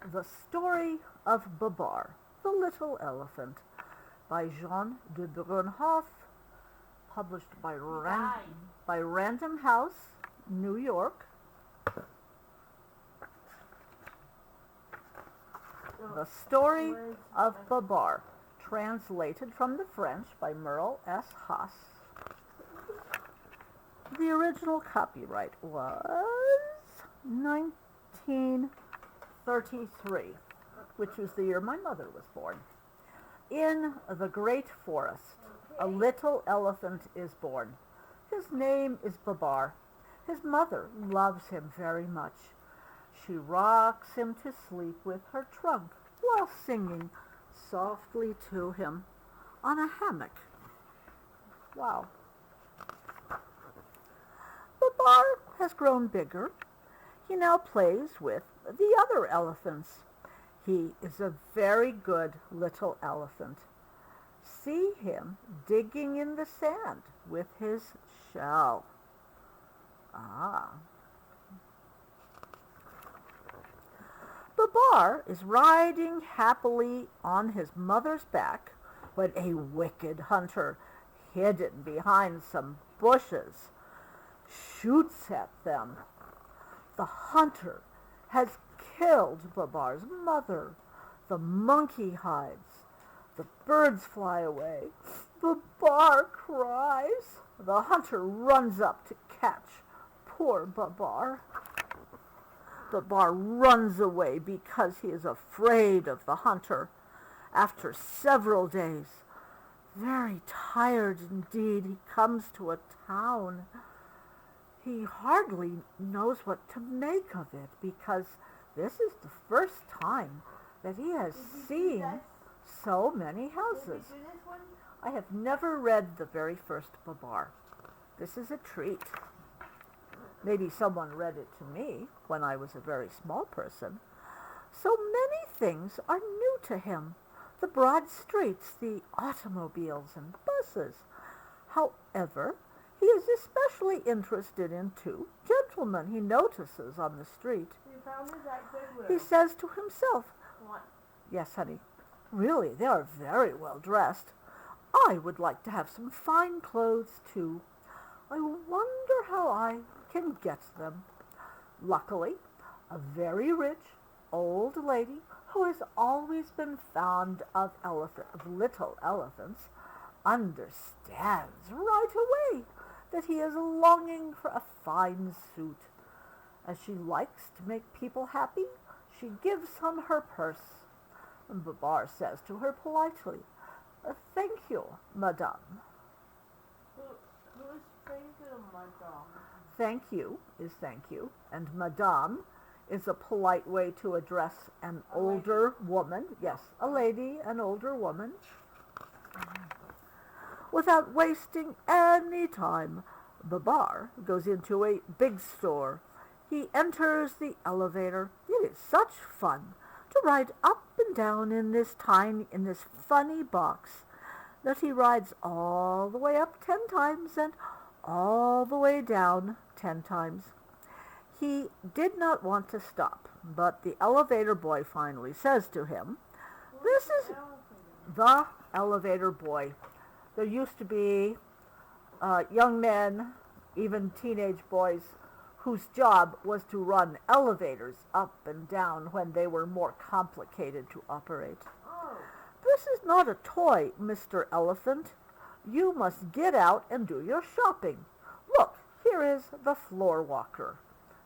The Story of Babar, the Little Elephant, by Jean de Brunhoff, published by Random House, New York. The Story of Babar, translated from the French by Merle S. Haas. The original copyright was 1933, which was the year my mother was born. In the great forest, a little elephant is born. His name is Babar. His mother loves him very much. She rocks him to sleep with her trunk while singing softly to him on a hammock. Wow. Babar has grown bigger. He now plays with the other elephants. He is a very good little elephant. See him digging in the sand with his shell. Babar is riding happily on his mother's back when a wicked hunter, hidden behind some bushes, shoots at them. The hunter has killed Babar's mother. The monkey hides. The birds fly away. Babar cries. The hunter runs up to catch poor Babar. Babar runs away because he is afraid of the hunter. After several days, very tired indeed, he comes to a town. He hardly knows what to make of it because this is the first time that he has seen so many houses. I have never read the very first Babar. This is a treat. Maybe someone read it to me when I was a very small person. So many things are new to him. The broad streets, the automobiles and buses. However, he is especially interested in two gentlemen he notices on the street. You found his at Goodwill. He says to himself, What? "Yes, honey, really, they are very well dressed. I would like to have some fine clothes, too. I wonder how I can get them." Luckily, a very rich old lady who has always been fond of little elephants understands right away that he is longing for a fine suit. As she likes to make people happy, she gives him her purse. And Babar says to her politely, "Thank you, madame." Who's thank you, madame? Thank you is thank you, and madame is a polite way to address an older woman. Yes, a lady, an older woman. Without wasting any time, Babar goes into a big store. He enters the elevator. It is such fun to ride up and down in this funny box that he rides all the way up 10 times and all the way down 10 times. He did not want to stop, but the elevator boy finally says to him, "This is the elevator boy." There used to be young men, even teenage boys, whose job was to run elevators up and down when they were more complicated to operate. Oh. "This is not a toy, Mr. Elephant. You must get out and do your shopping. Look, here is the floor walker,"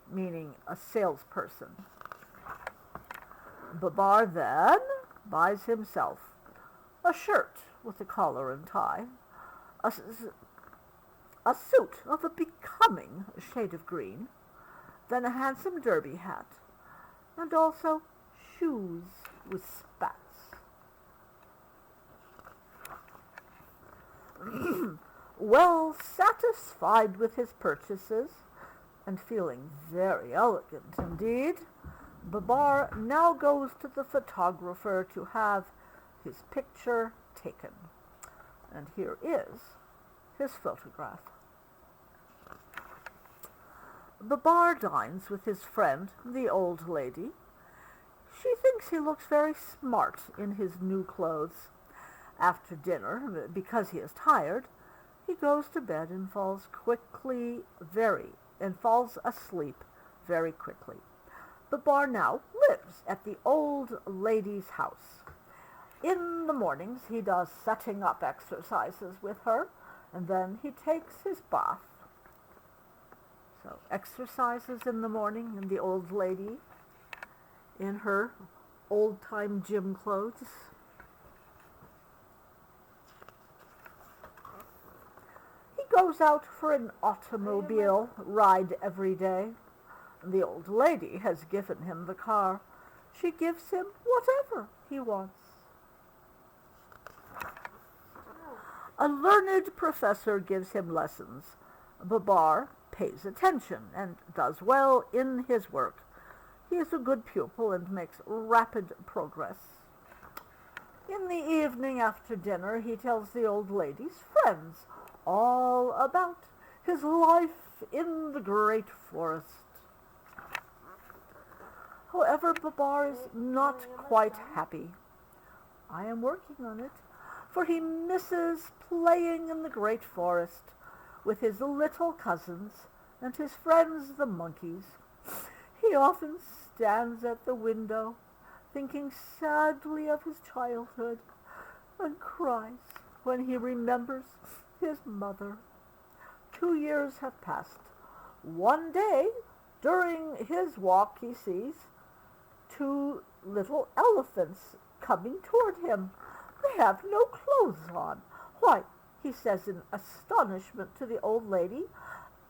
meaning a salesperson. Babar then buys himself a shirt with a collar and tie, a suit of a becoming shade of green, then a handsome derby hat, and also shoes with spats. Well satisfied with his purchases, and feeling very elegant indeed, Babar now goes to the photographer to have his picture taken. And here is his photograph. Babar dines with his friend, the old lady. She thinks he looks very smart in his new clothes. After dinner, because he is tired, he goes to bed and falls asleep very quickly. Babar now lives at the old lady's house. In the mornings he does setting up exercises with her, and then he takes his bath. So exercises in the morning, and the old lady in her old-time gym clothes. He goes out for an automobile ride every day. The old lady has given him the car. She gives him whatever he wants. A learned professor gives him lessons. Babar pays attention and does well in his work. He is a good pupil and makes rapid progress. In the evening after dinner, he tells the old lady's friends all about his life in the great forest. However, Babar is not quite happy. I am working on it, for he misses playing in the great forest with his little cousins and his friends the monkeys. He often stands at the window, thinking sadly of his childhood, and cries when he remembers his mother. 2 years have passed. One day, during his walk, he sees 2 little elephants coming toward him. They have no clothes on. Why, he says in astonishment to the old lady,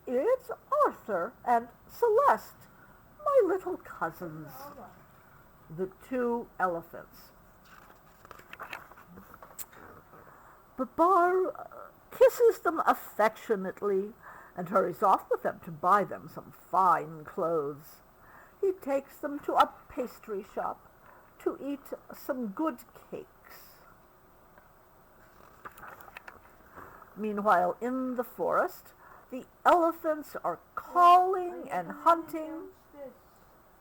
it's Arthur and Celeste, my little cousins, the 2 elephants. Babar kisses them affectionately and hurries off with them to buy them some fine clothes. He takes them to a pastry shop to eat some good cakes. Meanwhile, in the forest, the elephants are calling and hunting.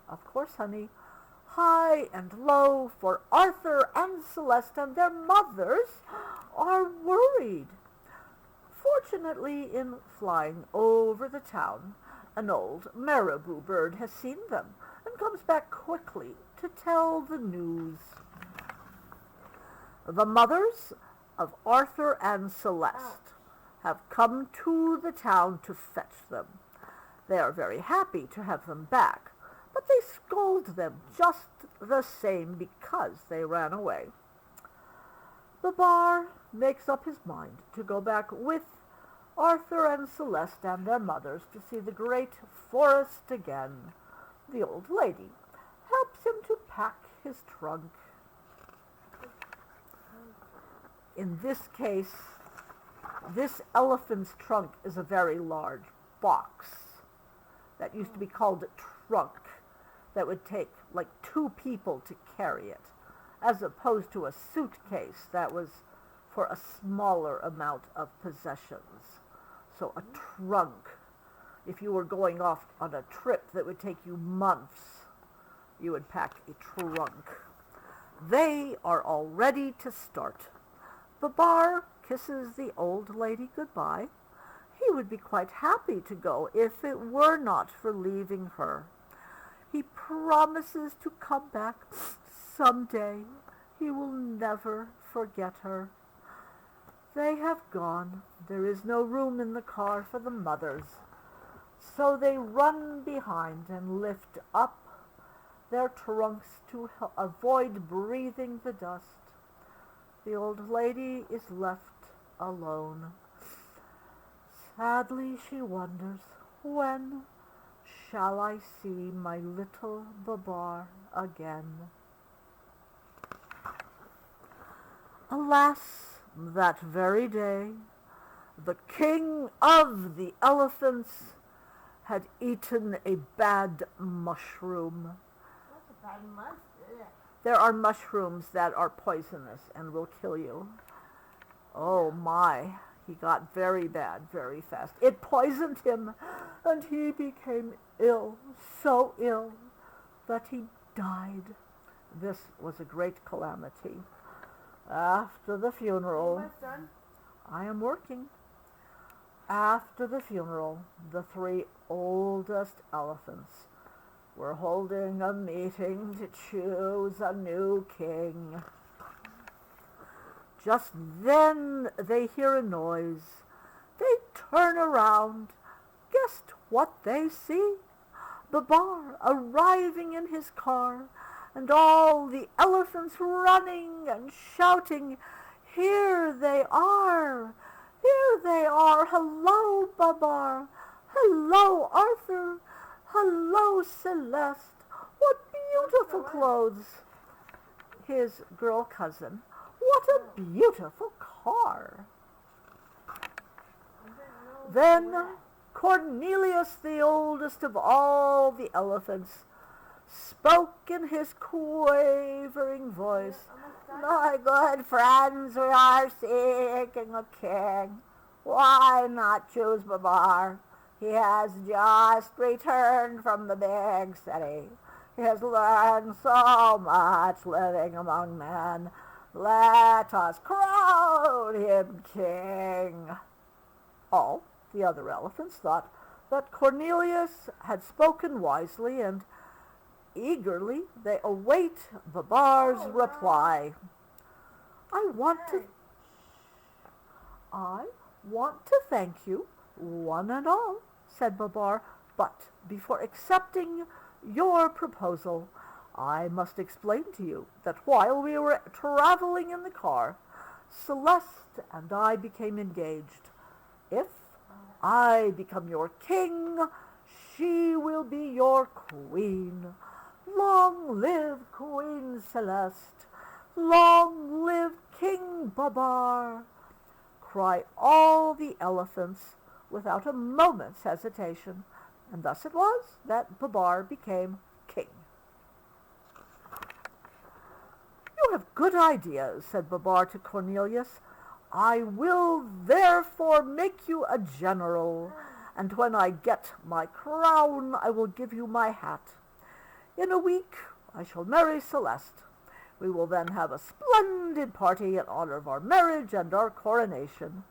Of course, honey, high and low, for Arthur and Celeste and their mothers are worried. Fortunately, in flying over the town, an old marabou bird has seen them and comes back quickly to tell the news. The mothers of Arthur and Celeste have come to the town to fetch them. They are very happy to have them back, but they scold them just the same because they ran away. Babar makes up his mind to go back with Arthur and Celeste and their mothers to see the great forest again. The old lady helps him to pack his trunk. In this case, this elephant's trunk is a very large box that used to be called a trunk, that would take like 2 people to carry it, as opposed to a suitcase that was for a smaller amount of possessions. So a trunk, if you were going off on a trip that would take you months, you would pack a trunk. They are all ready to start. Babar kisses the old lady goodbye. He would be quite happy to go if it were not for leaving her. He promises to come back someday. He will never forget her. They have gone. There is no room in the car for the mothers. So they run behind and lift up their trunks to avoid breathing the dust. The old lady is left alone. Sadly, she wonders, when shall I see my little Babar again? Alas, that very day, the king of the elephants had eaten a bad mushroom. That's a bad mushroom. There are mushrooms that are poisonous and will kill you. Oh my, he got very bad very fast. It poisoned him, and he became ill, so ill that he died. This was a great calamity. After the Hey, funeral, my son. I am working. After the funeral, the three oldest elephants were holding a meeting to choose a new king. Just then they hear a noise. They turn around. Guess what they see? Babar arriving in his car, and all the elephants running and shouting, "Here they are! Here they are! Hello, Babar! Hello, Arthur! Hello, Celeste! What beautiful clothes!" His girl cousin, "What a beautiful car!" Then Cornelius, the oldest of all the elephants, spoke in his quavering voice. "My good friends, we are seeking a king. Why not choose Babar? He has just returned from the big city. He has learned so much living among men. Let us crown him king." All the other elephants thought that Cornelius had spoken wisely, and eagerly they await Babar's reply. I want to thank you, one and all," said Babar, "but before accepting your proposal, I must explain to you that while we were traveling in the car, Celeste and I became engaged. If I become your king, she will be your queen. Long live Queen Celeste! Long live King Babar!" cry all the elephants without a moment's hesitation, and thus it was that Babar became king. "You have good ideas," said Babar to Cornelius. "I will therefore make you a general, and when I get my crown I will give you my hat. In a week I shall marry Celeste. We will then have a splendid party in honor of our marriage and our coronation."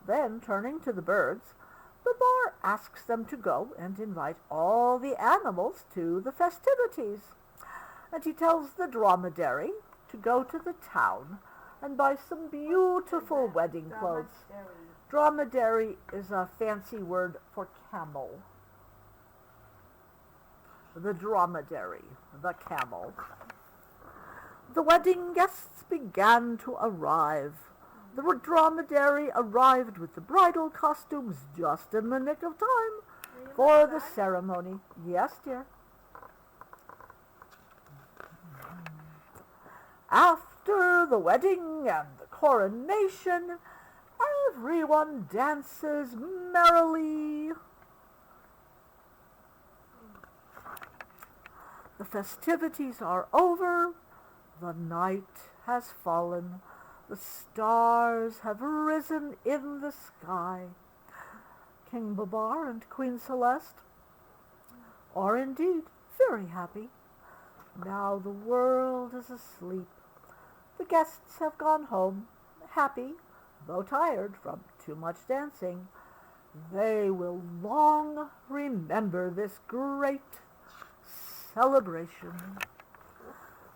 Then, turning to the birds, Babar asks them to go and invite all the animals to the festivities. And he tells the dromedary to go to the town and buy some beautiful wedding clothes. Dromedary is a fancy word for camel. The dromedary, the camel. The wedding guests began to arrive. The dromedary arrived with the bridal costumes just in the nick of time for the ceremony. Yes, dear. After the wedding and the coronation, everyone dances merrily. The festivities are over. The night has fallen. The stars have risen in the sky. King Babar and Queen Celeste are indeed very happy. Now the world is asleep. The guests have gone home, happy, though tired from too much dancing. They will long remember this great celebration.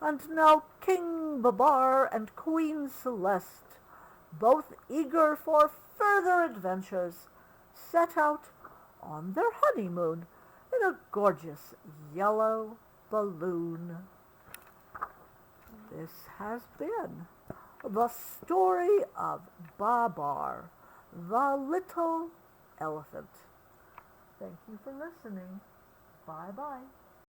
And now King Babar and Queen Celeste, both eager for further adventures, set out on their honeymoon in a gorgeous yellow balloon. This has been the story of Babar, the little elephant. Thank you for listening. Bye-bye.